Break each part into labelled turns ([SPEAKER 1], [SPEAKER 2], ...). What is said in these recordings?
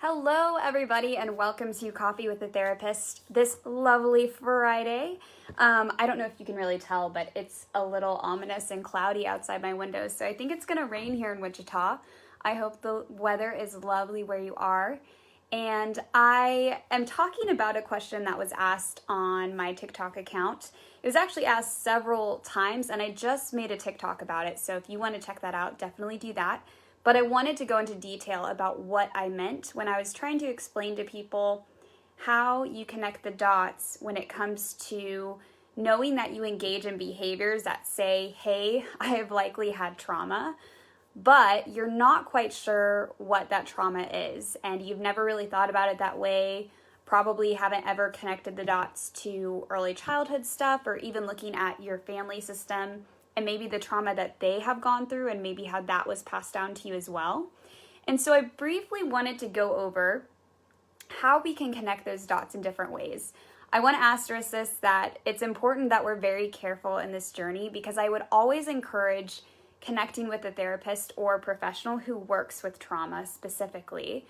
[SPEAKER 1] Hello, everybody, and welcome to Coffee with a Therapist this lovely Friday. I don't know if you can really tell, but it's a little ominous and cloudy outside my window, so I think it's going to rain here in Wichita. I hope the weather is lovely where you are. And I am talking about a question that was asked on my TikTok account. It was actually asked several times, and I just made a TikTok about it, so if you want to check that out, definitely do that. But I wanted to go into detail about what I meant when I was trying to explain to people how you connect the dots when it comes to knowing that you engage in behaviors that say, hey, I have likely had trauma, but you're not quite sure what that trauma is, and you've never really thought about it that way, probably haven't ever connected the dots to early childhood stuff or even looking at your family system and maybe the trauma that they have gone through and maybe how that was passed down to you as well. And so I briefly wanted to go over how we can connect those dots in different ways. I want to asterisk this that it's important that we're very careful in this journey because I would always encourage connecting with a therapist or professional who works with trauma specifically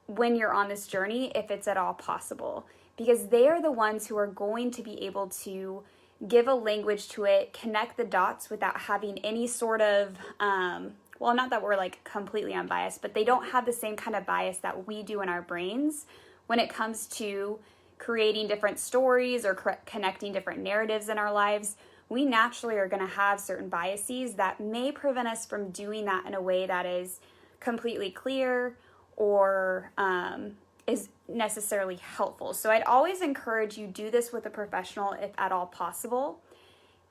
[SPEAKER 1] when you're on this journey, if it's at all possible, because they are the ones who are going to be able to give a language to it, connect the dots without having any sort of, well, not that we're like completely unbiased, but they don't have the same kind of bias that we do in our brains when it comes to creating different stories or connecting different narratives in our lives. We naturally are going to have certain biases that may prevent us from doing that in a way that is completely clear or is necessarily helpful. So I'd always encourage you do this with a professional if at all possible.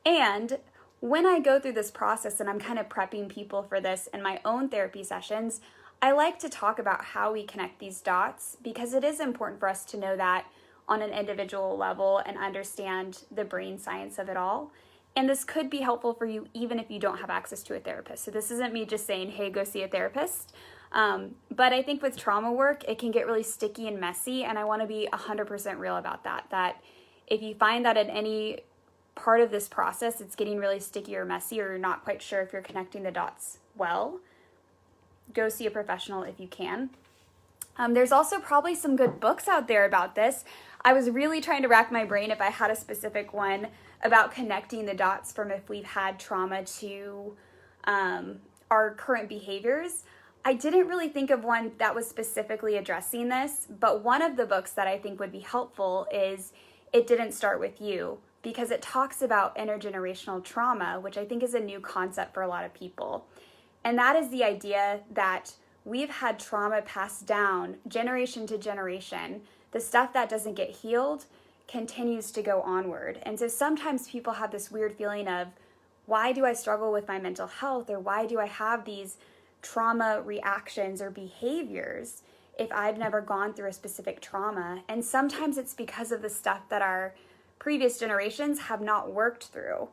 [SPEAKER 1] And when I go through this process and I'm kind of prepping people for this in my own therapy sessions, I like to talk about how we connect these dots because it is important for us to know that on an individual level and understand the brain science of it all. And this could be helpful for you even if you don't have access to a therapist. So this isn't me just saying, hey, go see a therapist. But I think with trauma work, it can get really sticky and messy, and I want to be 100% real about that. That if you find that at any part of this process, it's getting really sticky or messy, or you're not quite sure if you're connecting the dots well, go see a professional if you can. There's also probably some good books out there about this. I was really trying to rack my brain if I had a specific one about connecting the dots from if we've had trauma to our current behaviors. I didn't really think of one that was specifically addressing this, but one of the books that I think would be helpful is It Didn't Start With You, because it talks about intergenerational trauma, which I think is a new concept for a lot of people. And that is the idea that we've had trauma passed down generation to generation. The stuff that doesn't get healed continues to go onward. And so sometimes people have this weird feeling of, why do I struggle with my mental health, or why do I have these trauma reactions or behaviors if I've never gone through a specific trauma? And sometimes it's because of the stuff that our previous generations have not worked through.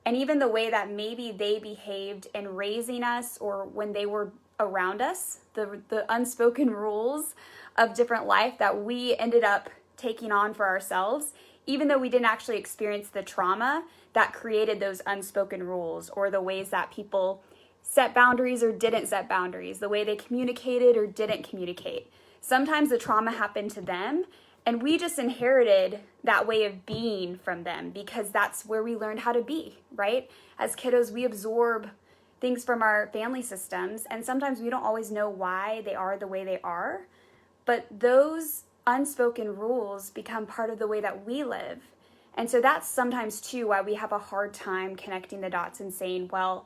[SPEAKER 1] And even the way that maybe they behaved in raising us or when they were around us, the unspoken rules of different life that we ended up taking on for ourselves, even though we didn't actually experience the trauma that created those unspoken rules, or the ways that people set boundaries or didn't set boundaries, the way they communicated or didn't communicate. Sometimes the trauma happened to them, and we just inherited that way of being from them because that's where we learned how to be, right? As kiddos, we absorb things from our family systems, and sometimes we don't always know why they are the way they are, but those unspoken rules become part of the way that we live. And so that's sometimes too why we have a hard time connecting the dots and saying, well,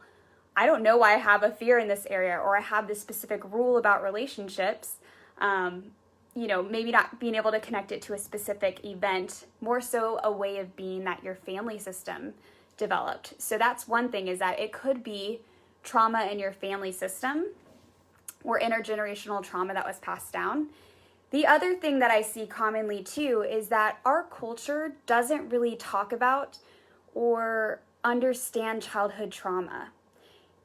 [SPEAKER 1] I don't know why I have a fear in this area, or I have this specific rule about relationships. Maybe not being able to connect it to a specific event, more so a way of being that your family system developed. So that's one thing, is that it could be trauma in your family system or intergenerational trauma that was passed down. The other thing that I see commonly too is that our culture doesn't really talk about or understand childhood trauma.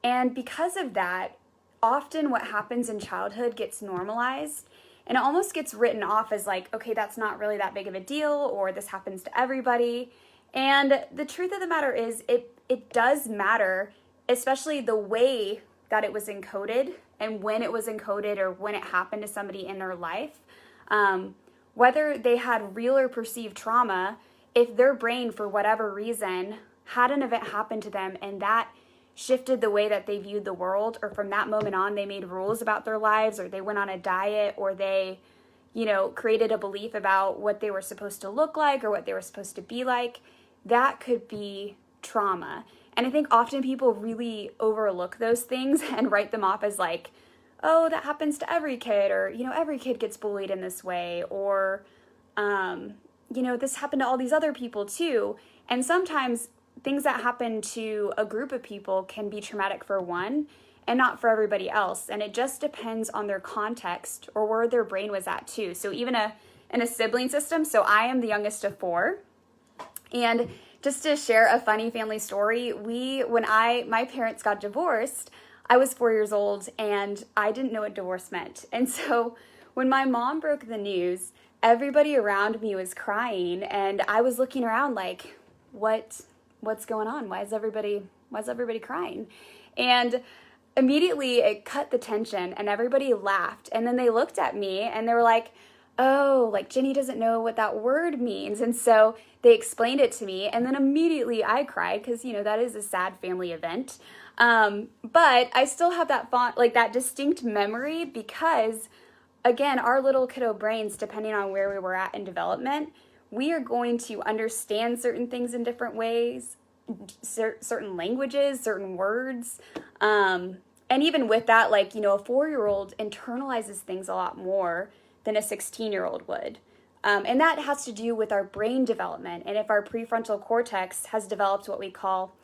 [SPEAKER 1] And because of that, often what happens in childhood gets normalized, and it almost gets written off as like, okay, that's not really that big of a deal, or this happens to everybody. And the truth of the matter is it does matter, especially the way that it was encoded and when it was encoded or when it happened to somebody in their life, whether they had real or perceived trauma, if their brain, for whatever reason, had an event happen to them and that shifted the way that they viewed the world, or from that moment on they made rules about their lives, or they went on a diet, or they, created a belief about what they were supposed to look like or what they were supposed to be like, that could be trauma. And I think often people really overlook those things and write them off as like, oh, that happens to every kid, or, every kid gets bullied in this way, or, this happened to all these other people too. And sometimes things that happen to a group of people can be traumatic for one and not for everybody else. And it just depends on their context or where their brain was at too. So even in a sibling system, so I am the youngest of 4. And just to share a funny family story, when my parents got divorced, I was 4 years old and I didn't know what divorce meant. And so when my mom broke the news, everybody around me was crying and I was looking around like, what's going on? Why is everybody crying? And immediately it cut the tension and everybody laughed. And then they looked at me and they were like, oh, like Jenny doesn't know what that word means. And so they explained it to me. And then immediately I cried because, that is a sad family event. But I still have that distinct memory because, again, our little kiddo brains, depending on where we were at in development, we are going to understand certain things in different ways, certain languages, certain words. And even with that, a 4-year-old internalizes things a lot more than a 16-year-old would. And that has to do with our brain development. And if our prefrontal cortex has developed what we call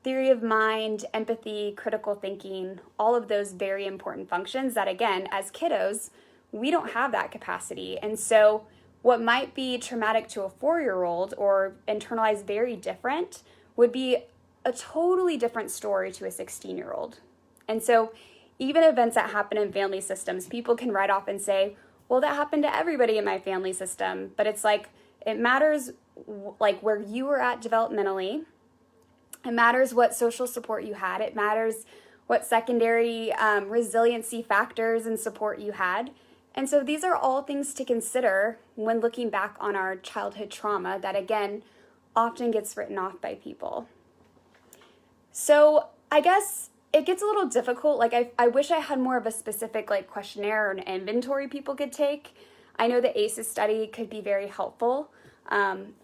[SPEAKER 1] theory of mind, empathy, critical thinking, all of those very important functions that, again, as kiddos, we don't have that capacity. And so what might be traumatic to a 4-year-old or internalized very different would be a totally different story to a 16-year-old. And so even events that happen in family systems, people can write off and say, well, that happened to everybody in my family system. But it's like, it matters where you were at developmentally. It matters what social support you had. It matters what secondary resiliency factors and support you had. And so these are all things to consider when looking back on our childhood trauma that, again, often gets written off by people. So I guess it gets a little difficult. I wish I had more of a specific questionnaire or an inventory people could take. I know the ACEs study could be very helpful.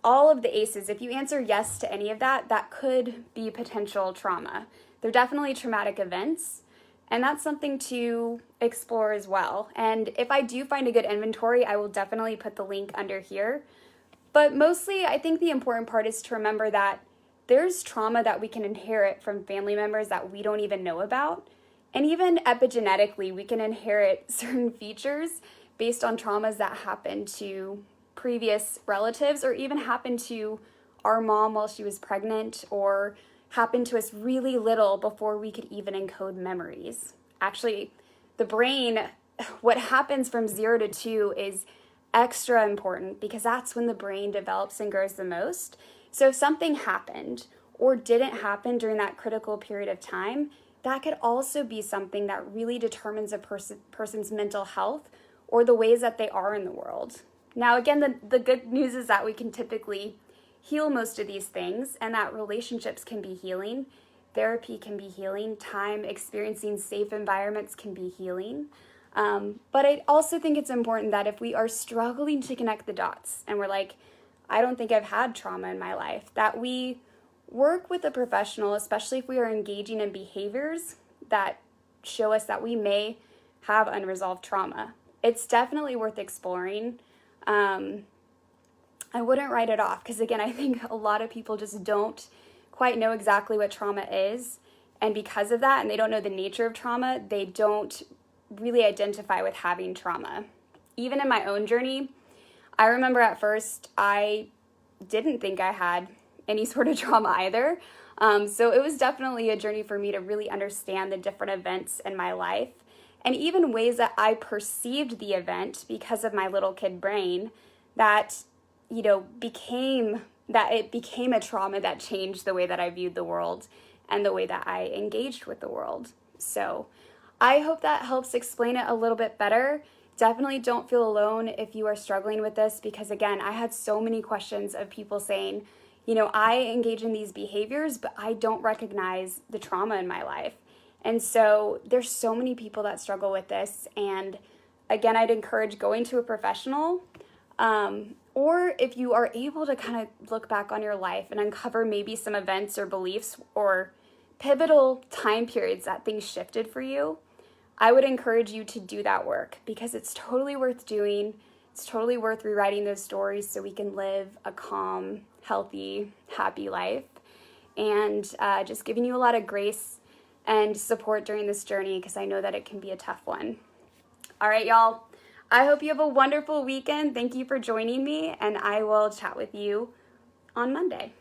[SPEAKER 1] All of the ACEs, if you answer yes to any of that, that could be potential trauma. They're definitely traumatic events, and that's something to explore as well. And if I do find a good inventory, I will definitely put the link under here. But mostly, I think the important part is to remember that there's trauma that we can inherit from family members that we don't even know about. And even epigenetically, we can inherit certain features based on traumas that happened to previous relatives, or even happened to our mom while she was pregnant, or happened to us really little before we could even encode memories. Actually, the brain, what happens from 0 to 2 is extra important because that's when the brain develops and grows the most. So if something happened or didn't happen during that critical period of time, that could also be something that really determines a person's mental health or the ways that they are in the world. Now, again, the good news is that we can typically heal most of these things, and that relationships can be healing, therapy can be healing, time experiencing safe environments can be healing. But I also think it's important that if we are struggling to connect the dots and we're like, I don't think I've had trauma in my life, that we work with a professional, especially if we are engaging in behaviors that show us that we may have unresolved trauma. It's definitely worth exploring. I wouldn't write it off because, again, I think a lot of people just don't quite know exactly what trauma is. And because of that, and they don't know the nature of trauma, they don't really identify with having trauma. Even in my own journey, I remember at first I didn't think I had any sort of trauma either. So it was definitely a journey for me to really understand the different events in my life, and even ways that I perceived the event because of my little kid brain that, became a trauma that changed the way that I viewed the world and the way that I engaged with the world. So I hope that helps explain it a little bit better. Definitely don't feel alone if you are struggling with this, because again, I had so many questions of people saying, I engage in these behaviors, but I don't recognize the trauma in my life. And so there's so many people that struggle with this. And again, I'd encourage going to a professional, or if you are able to kind of look back on your life and uncover maybe some events or beliefs or pivotal time periods that things shifted for you, I would encourage you to do that work, because it's totally worth doing. It's totally worth rewriting those stories so we can live a calm, healthy, happy life. And just giving you a lot of grace and support during this journey, because I know that it can be a tough one. All right, y'all. I hope you have a wonderful weekend. Thank you for joining me, and I will chat with you on Monday.